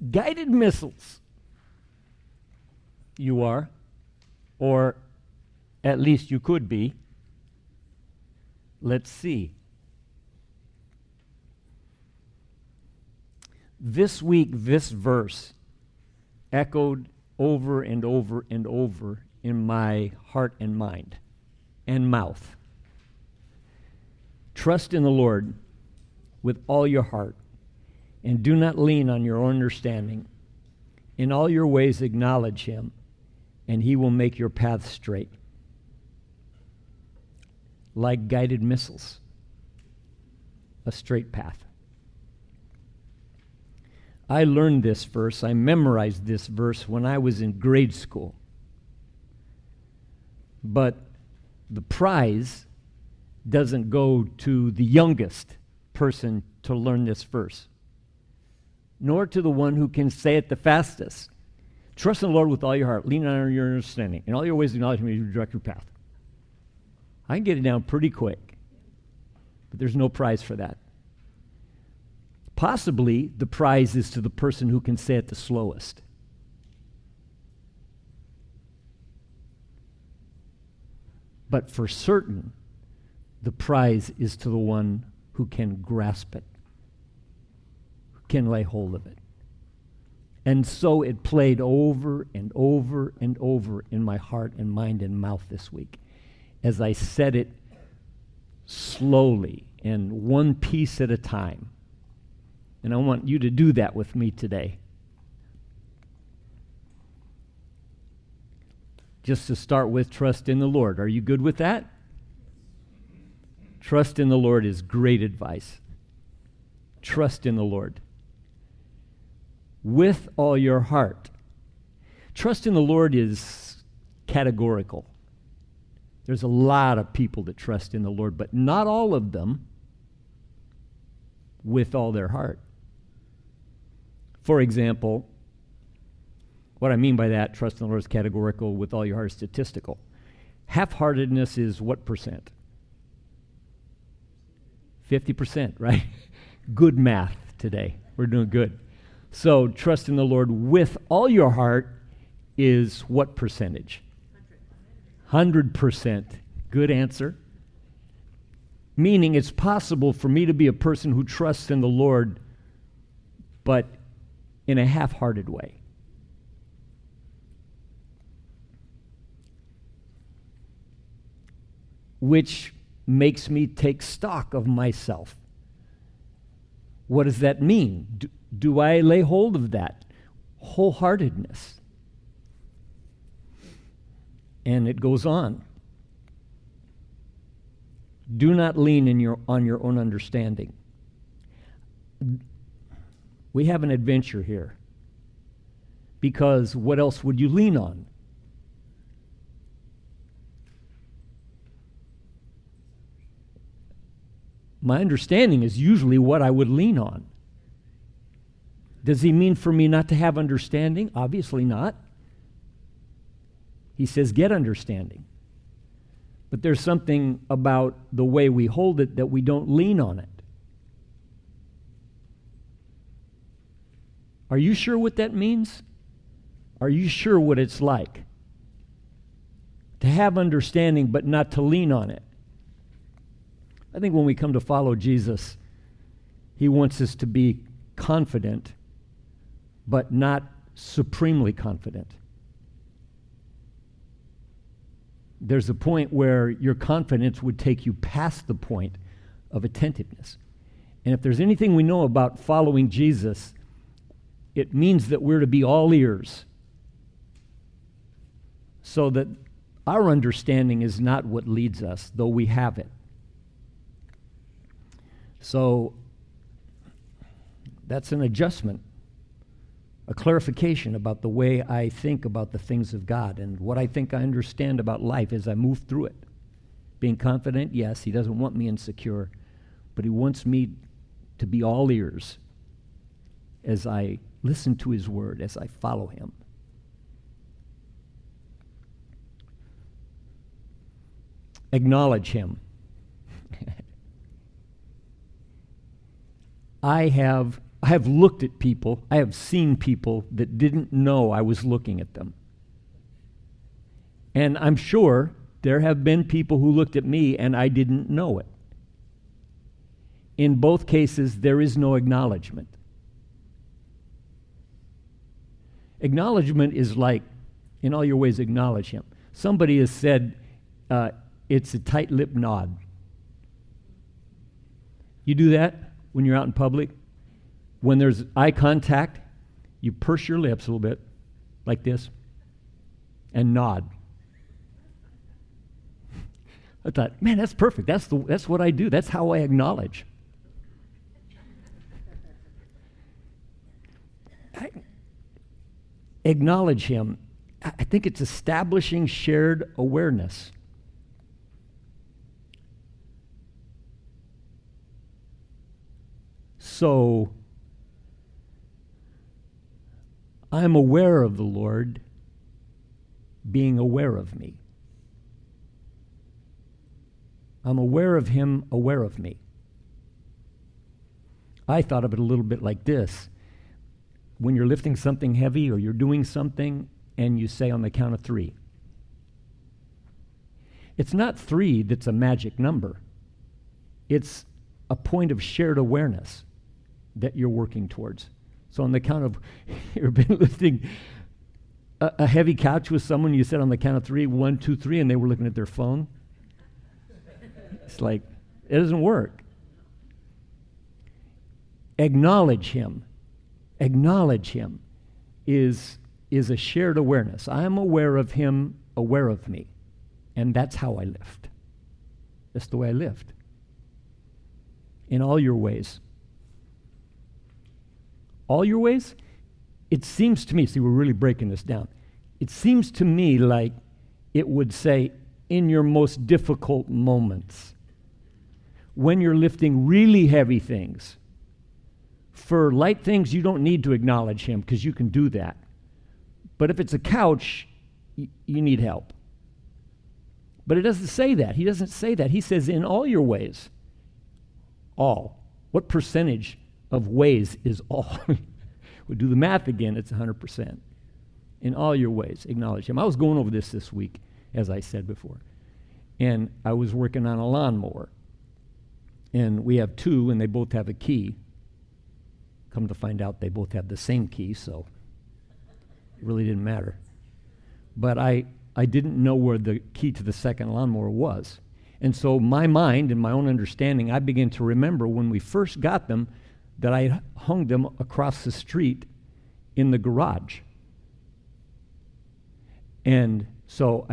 Guided missiles. You are, or at least you could be. Let's see. This week, this verse echoed over and over and over in my heart and mind and mouth. Trust in the Lord with all your heart, and do not lean on your own understanding. In all your ways acknowledge him, and he will make your path straight. Like guided missiles, a straight path. I learned this verse, I memorized this verse when I was in grade school. But the prize doesn't go to the youngest person to learn this verse, nor to the one who can say it the fastest. Trust in the Lord with all your heart, lean on your understanding. In all your ways acknowledge him, he will direct your path. I can get it down pretty quick, but there's no prize for that. Possibly the prize is to the person who can say it the slowest. But for certain, the prize is to the one who can grasp it, who can lay hold of it. And so it played over and over and over in my heart and mind and mouth this week as I said it slowly and one piece at a time. And I want you to do that with me today. Just to start with, trust in the Lord. Are you good with that? Trust in the Lord is great advice. Trust in the Lord with all your heart. Trust in the Lord is categorical. There's a lot of people that trust in the Lord, but not all of them with all their heart. For example, what I mean by that, trust in the Lord is categorical, with all your heart is statistical. Half-heartedness is what percent? 50%, right? Good math today. We're doing good. So trust in the Lord with all your heart is what percentage? 100%. Good answer. Meaning it's possible for me to be a person who trusts in the Lord, but in a half-hearted way. Which makes me take stock of myself. What does that mean? Do I lay hold of that wholeheartedness? And it goes on. Do not lean on your own understanding. We have an adventure here. Because what else would you lean on? My understanding is usually what I would lean on. Does he mean for me not to have understanding? Obviously not. He says get understanding. But there's something about the way we hold it that we don't lean on it. Are you sure what that means? Are you sure what it's like? To have understanding but not to lean on it. I think when we come to follow Jesus, he wants us to be confident, but not supremely confident. There's a point where your confidence would take you past the point of attentiveness. And if there's anything we know about following Jesus, it means that we're to be all ears, so that our understanding is not what leads us, though we have it. So that's an adjustment, a clarification about the way I think about the things of God and what I think I understand about life as I move through it. Being confident, yes, he doesn't want me insecure, but he wants me to be all ears as I listen to his word, as I follow him. Acknowledge him. I have I have looked at people, I have seen people that didn't know I was looking at them. And I'm sure there have been people who looked at me and I didn't know it. In both cases, there is no acknowledgement. Acknowledgement is like, in all your ways, acknowledge him. Somebody has said it's a tight-lipped nod. You do that when you're out in public. When there's eye contact, you purse your lips a little bit, like this, and nod. I thought, man, that's perfect. That's what I do. That's how I acknowledge. Acknowledge him. I think it's establishing shared awareness. So, I'm aware of the Lord being aware of me. I'm aware of him, aware of me. I thought of it a little bit like this. When you're lifting something heavy or you're doing something and you say on the count of 3. It's not 3 that's a magic number. It's a point of shared awareness that you're working towards. So on the count of, you've been lifting a heavy couch with someone, you said on the count of 3, 1, 2, 3, and they were looking at their phone. It's like, it doesn't work. Acknowledge him. Acknowledge him is a shared awareness. I am aware of him, aware of me. And that's how I lift. That's the way I lift. In all your ways. All your ways? It seems to me, see, we're really breaking this down. It seems to me like it would say, in your most difficult moments, when you're lifting really heavy things. For light things, you don't need to acknowledge him because you can do that. But if it's a couch, you need help. But it doesn't say that. He doesn't say that. He says, in all your ways. All. What percentage of ways is all? We do the math again, it's 100%. In all your ways, acknowledge him. I was going over this week, as I said before. And I was working on a lawnmower. And we have 2, and they both have a key. Come to find out, they both have the same key, so it really didn't matter. But I didn't know where the key to the second lawnmower was. And so my mind and my own understanding, I began to remember when we first got them that I hung them across the street in the garage. And so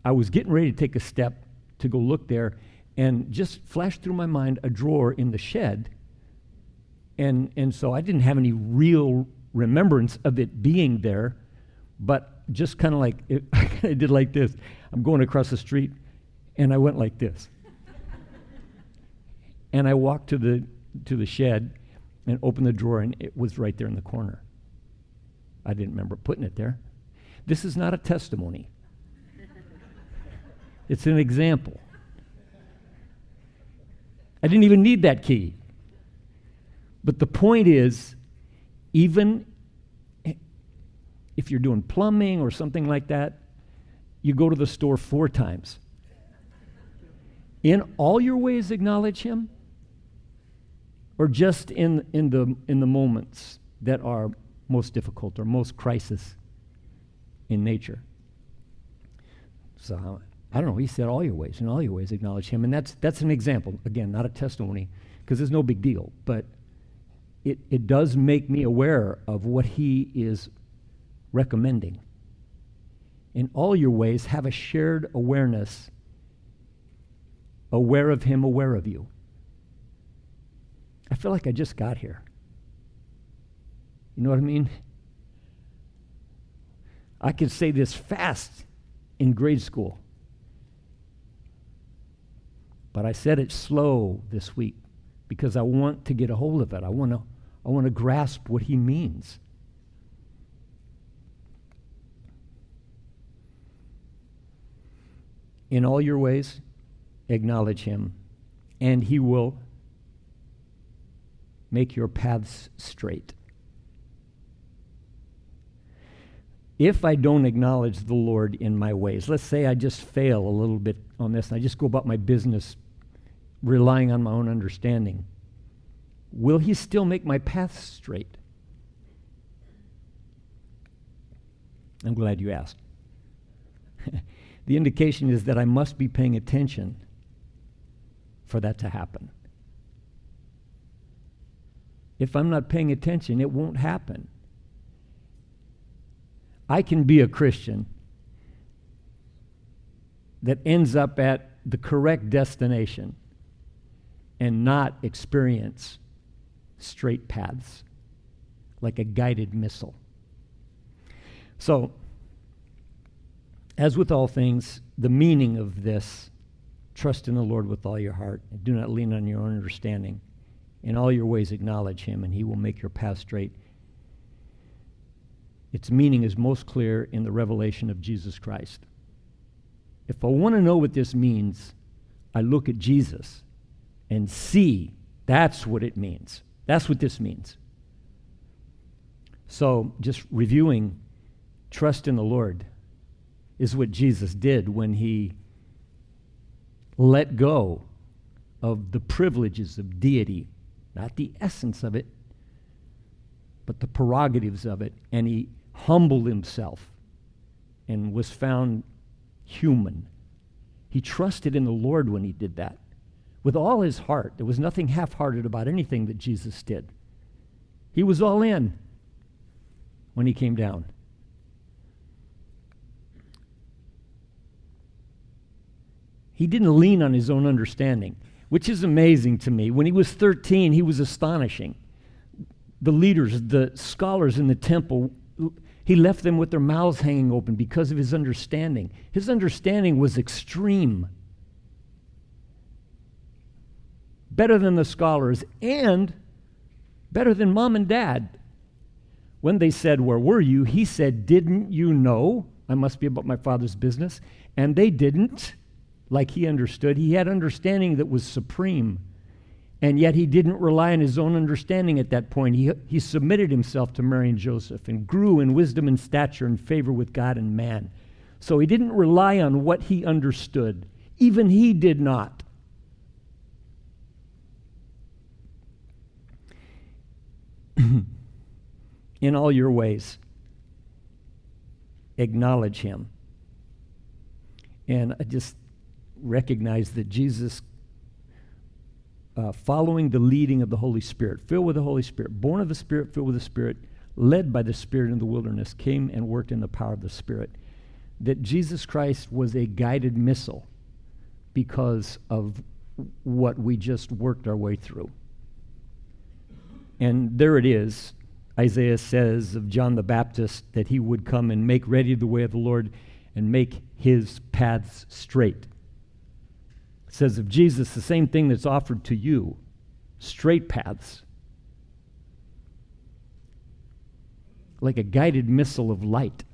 I was getting ready to take a step to go look there, and just flashed through my mind a drawer in the shed. And so I didn't have any real remembrance of it being there, but just kind of like, I did like this. I'm going across the street, and I went like this. And I walked to the shed and opened the drawer, and it was right there in the corner. I didn't remember putting it there. This is not a testimony. It's an example. I didn't even need that key. But the point is, even if you're doing plumbing or something like that, you go to the store 4 times. In all your ways acknowledge him, or just in the moments that are most difficult or most crisis in nature. So I don't know. He said all your ways. In all your ways acknowledge him, and that's an example. Again, not a testimony, because it's no big deal, but it does make me aware of what he is recommending. In all your ways, have a shared awareness, aware of him, aware of you. I feel like I just got here. You know what I mean? I could say this fast in grade school, but I said it slow this week because I want to get a hold of it. I want to grasp what he means. In all your ways, acknowledge him, and he will make your paths straight. If I don't acknowledge the Lord in my ways, let's say I just fail a little bit on this, and I just go about my business relying on my own understanding, will he still make my paths straight? I'm glad you asked. The indication is that I must be paying attention for that to happen. If I'm not paying attention, it won't happen. I can be a Christian that ends up at the correct destination and not experience straight paths like a guided missile. So, as with all things, the meaning of this, trust in the Lord with all your heart, and do not lean on your own understanding. In all your ways acknowledge him, and he will make your path straight. Its meaning is most clear in the revelation of Jesus Christ. If I want to know what this means, I look at Jesus and see that's what it means. That's what this means. So, just reviewing, trust in the Lord is what Jesus did when he let go of the privileges of deity, not the essence of it, but the prerogatives of it, and he humbled himself and was found human. He trusted in the Lord when he did that with all his heart. There was nothing half-hearted about anything that Jesus did. He was all in when he came down. He didn't lean on his own understanding, which is amazing to me. When he was 13, he was astonishing. The leaders, the scholars in the temple, he left them with their mouths hanging open because of his understanding. His understanding was extreme. Better than the scholars and better than mom and dad. When they said, "Where were you?" he said, "Didn't you know I must be about my Father's business?" And they didn't. Like he understood. He had understanding that was supreme. And yet he didn't rely on his own understanding at that point. He submitted himself to Mary and Joseph and grew in wisdom and stature and favor with God and man. So he didn't rely on what he understood. Even he did not. In all your ways, acknowledge him. And I just recognize that Jesus, following the leading of the Holy Spirit, filled with the Holy Spirit, born of the Spirit, filled with the Spirit, led by the Spirit in the wilderness, came and worked in the power of the Spirit. That Jesus Christ was a guided missile because of what we just worked our way through. And there it is. Isaiah says of John the Baptist that he would come and make ready the way of the Lord and make his paths straight. It says of Jesus the same thing that's offered to you, straight paths. Like a guided missile of light.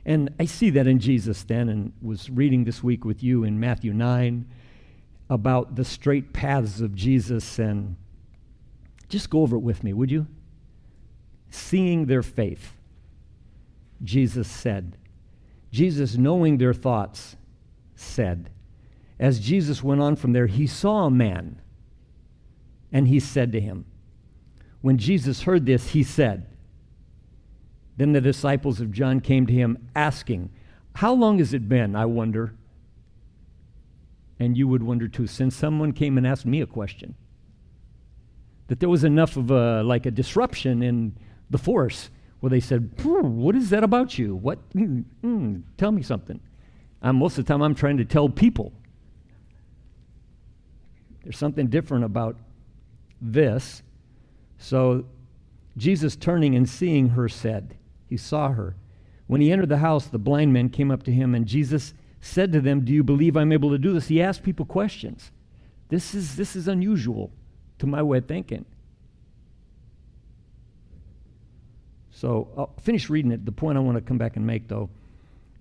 And I see that in Jesus then, and was reading this week with you in Matthew 9 about the straight paths of Jesus, and just go over it with me, would you? Seeing their faith, Jesus said. Jesus, knowing their thoughts, said. As Jesus went on from there, he saw a man, and he said to him. When Jesus heard this, he said. Then the disciples of John came to him, asking, "How long has it been, I wonder?" And you would wonder too, since someone came and asked me a question. That there was enough of a disruption in the force where they said, "What is that about you? What? Tell me something." Most of the time I'm trying to tell people. There's something different about this. So Jesus, turning and seeing her, said, he saw her. When he entered the house, the blind men came up to him, and Jesus said to them, "Do you believe I'm able to do this?" He asked people questions. This is unusual to my way of thinking. So I'll finish reading it. The point I want to come back and make, though.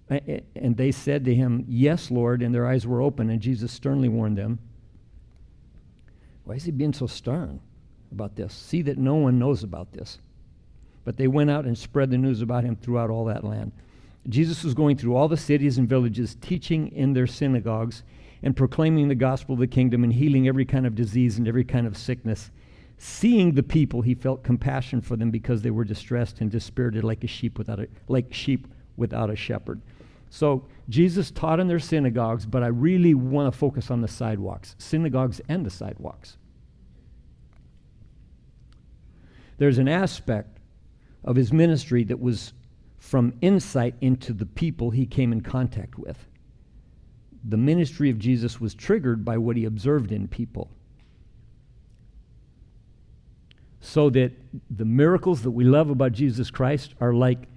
And they said to him, "Yes, Lord," and their eyes were open, and Jesus sternly warned them. Why is he being so stern? about this. See that no one knows about this. But they went out and spread the news about him throughout all that land. Jesus was going through all the cities and villages, teaching in their synagogues and proclaiming the gospel of the kingdom and healing every kind of disease and every kind of sickness. Seeing the people, he felt compassion for them because they were distressed and dispirited like sheep without a shepherd. So Jesus taught in their synagogues, but I really want to focus on the sidewalks, synagogues and the sidewalks. There's an aspect of his ministry that was from insight into the people he came in contact with. The ministry of Jesus was triggered by what he observed in people. So that the miracles that we love about Jesus Christ are like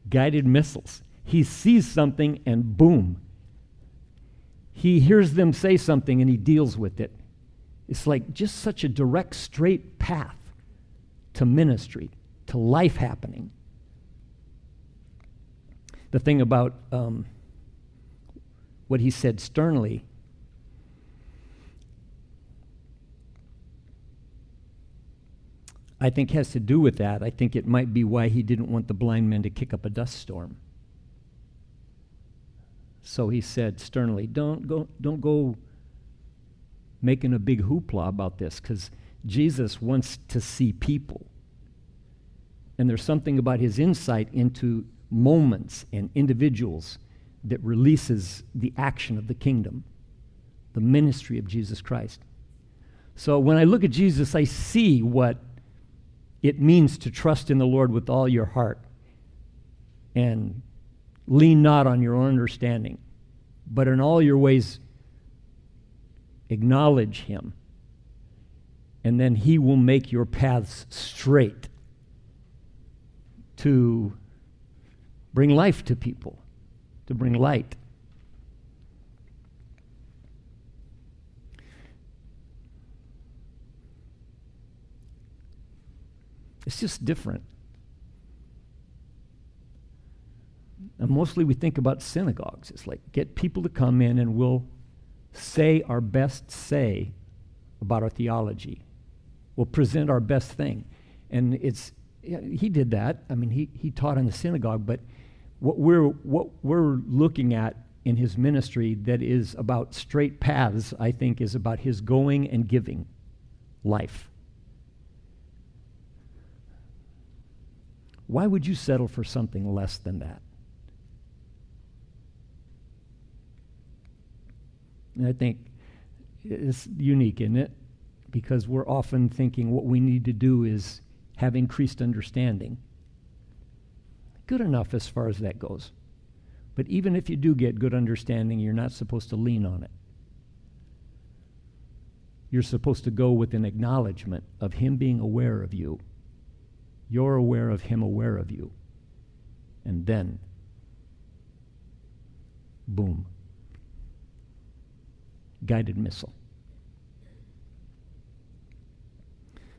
guided missiles. He sees something and boom. He hears them say something and he deals with it. It's like just such a direct, straight path to ministry, to life happening. The thing about what he said sternly, I think has to do with that. I think it might be why he didn't want the blind men to kick up a dust storm. So he said sternly, don't go making a big hoopla about this, because Jesus wants to see people. And there's something about his insight into moments and individuals that releases the action of the kingdom, the ministry of Jesus Christ. So when I look at Jesus, I see what it means to trust in the Lord with all your heart and lean not on your own understanding, but in all your ways acknowledge him, and then he will make your paths straight to bring life to people, to bring light. It's just different. And mostly we think about synagogues. It's like, get people to come in and we'll say our best say about our theology. We'll present our best thing. And he did that. I mean, he taught in the synagogue, but what we're looking at in his ministry that is about straight paths, I think, is about his going and giving life. Why would you settle for something less than that? And I think it's unique, isn't it? Because we're often thinking what we need to do is have increased understanding. Good enough as far as that goes. But even if you do get good understanding, you're not supposed to lean on it. You're supposed to go with an acknowledgement of him being aware of you. You're aware of him, aware of you. And then, boom. Guided missile.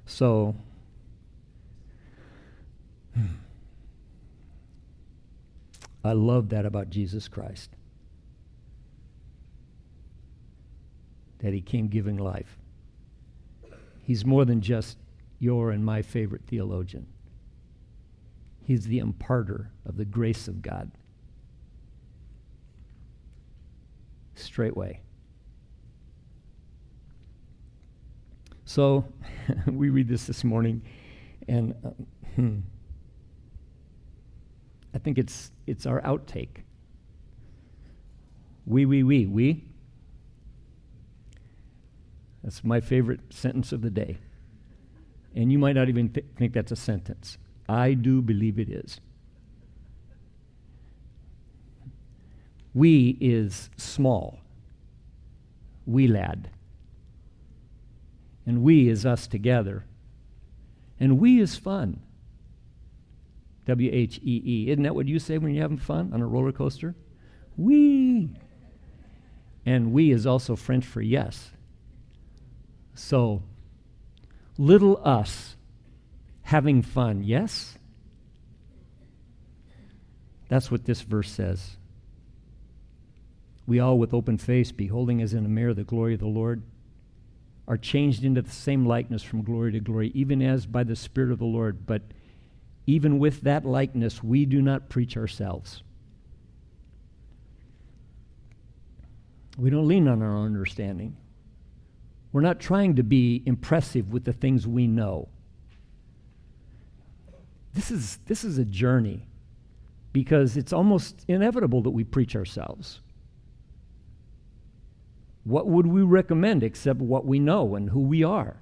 So, I love that about Jesus Christ. That he came giving life. He's more than just your and my favorite theologian. He's the imparter of the grace of God. Straightway. So, we read this morning, and I think it's our outtake. We. That's my favorite sentence of the day. And you might not even think that's a sentence. I do believe it is. We is small. We lad. And we is us together. And we is fun. W-H-E-E. Isn't that what you say when you're having fun on a roller coaster? We. And we is also French for yes. So, little us having fun, yes? That's what this verse says. We all with open face, beholding as in a mirror the glory of the Lord, are changed into the same likeness from glory to glory, even as by the Spirit of the Lord. But even with that likeness, we do not preach ourselves. We don't lean on our own understanding. We're not trying to be impressive with the things we know. This is a journey, because it's almost inevitable that we preach ourselves. What would we recommend except what we know and who we are?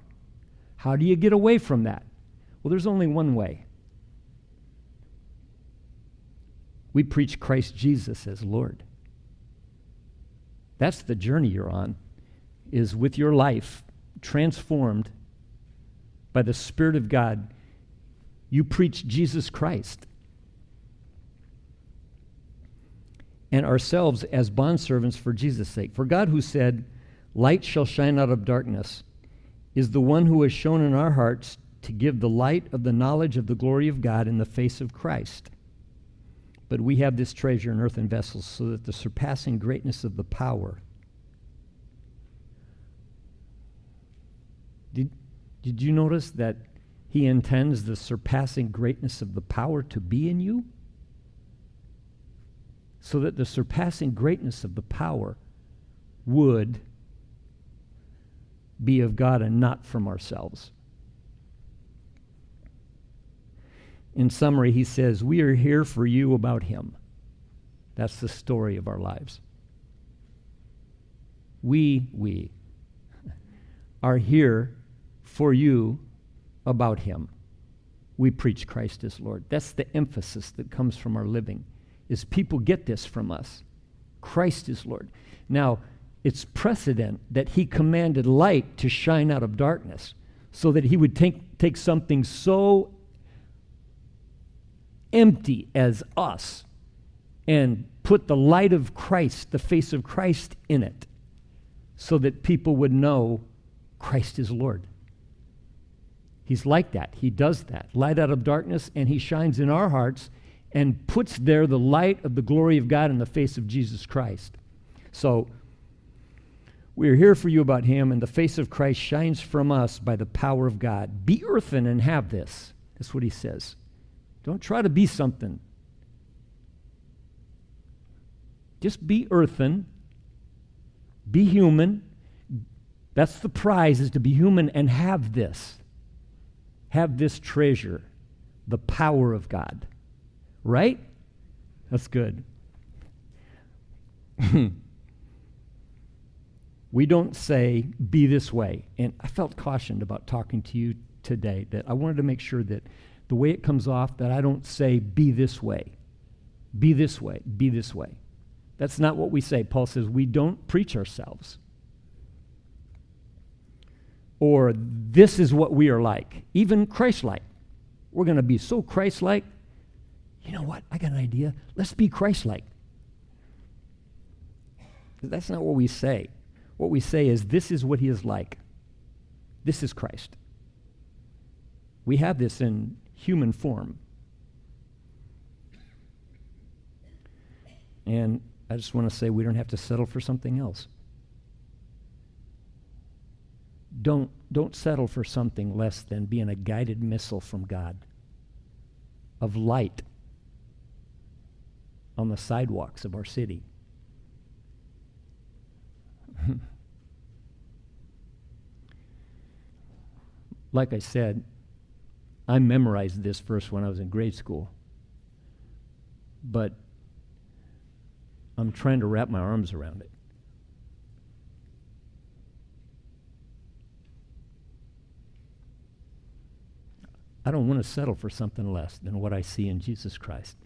How do you get away from that? Well, there's only one way. We preach Christ Jesus as Lord. That's the journey you're on, is with your life transformed by the Spirit of God. You preach Jesus Christ. And ourselves as bondservants for Jesus' sake. For God, who said, "Light shall shine out of darkness," is the one who has shown in our hearts to give the light of the knowledge of the glory of God in the face of Christ. But we have this treasure in earthen vessels, so that the surpassing greatness of the power. Did you notice that he intends the surpassing greatness of the power to be in you? So that the surpassing greatness of the power would be of God and not from ourselves. In summary, he says, we are here for you about him. That's the story of our lives. We are here for you about him. We preach Christ as Lord. That's the emphasis that comes from our living, is people get this from us. Christ is Lord. Now, it's precedent that he commanded light to shine out of darkness, so that he would take something so empty as us and put the light of Christ, the face of Christ in it, so that people would know Christ is Lord. He's like that. He does that. Light out of darkness, and he shines in our hearts and puts there the light of the glory of God in the face of Jesus Christ. So, we are here for you about him, and the face of Christ shines from us by the power of God. Be earthen and have this. That's what he says. Don't try to be something. Just be earthen. Be human. That's the prize, is to be human and have this. Have this treasure, the power of God. Right? That's good. We don't say, be this way. And I felt cautioned about talking to you today, that I wanted to make sure that the way it comes off, that I don't say, be this way. Be this way. Be this way. That's not what we say. Paul says we don't preach ourselves. Or this is what we are like. Even Christ-like. We're going to be so Christ-like. You know what? I got an idea. Let's be Christ-like. That's not what we say. What we say is, this is what he is like. This is Christ. We have this in human form. And I just want to say, we don't have to settle for something else. Don't settle for something less than being a guided missile from God of light on the sidewalks of our city. Like I said, I memorized this verse when I was in grade school, but I'm trying to wrap my arms around it. I don't want to settle for something less than what I see in Jesus Christ.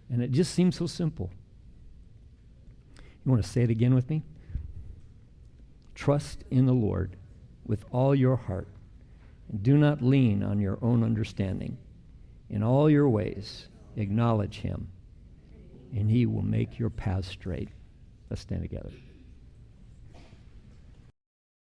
And it just seems so simple. You want to say it again with me? Trust in the Lord with all your heart, and do not lean on your own understanding. In all your ways, acknowledge him, and he will make your paths straight. Let's stand together.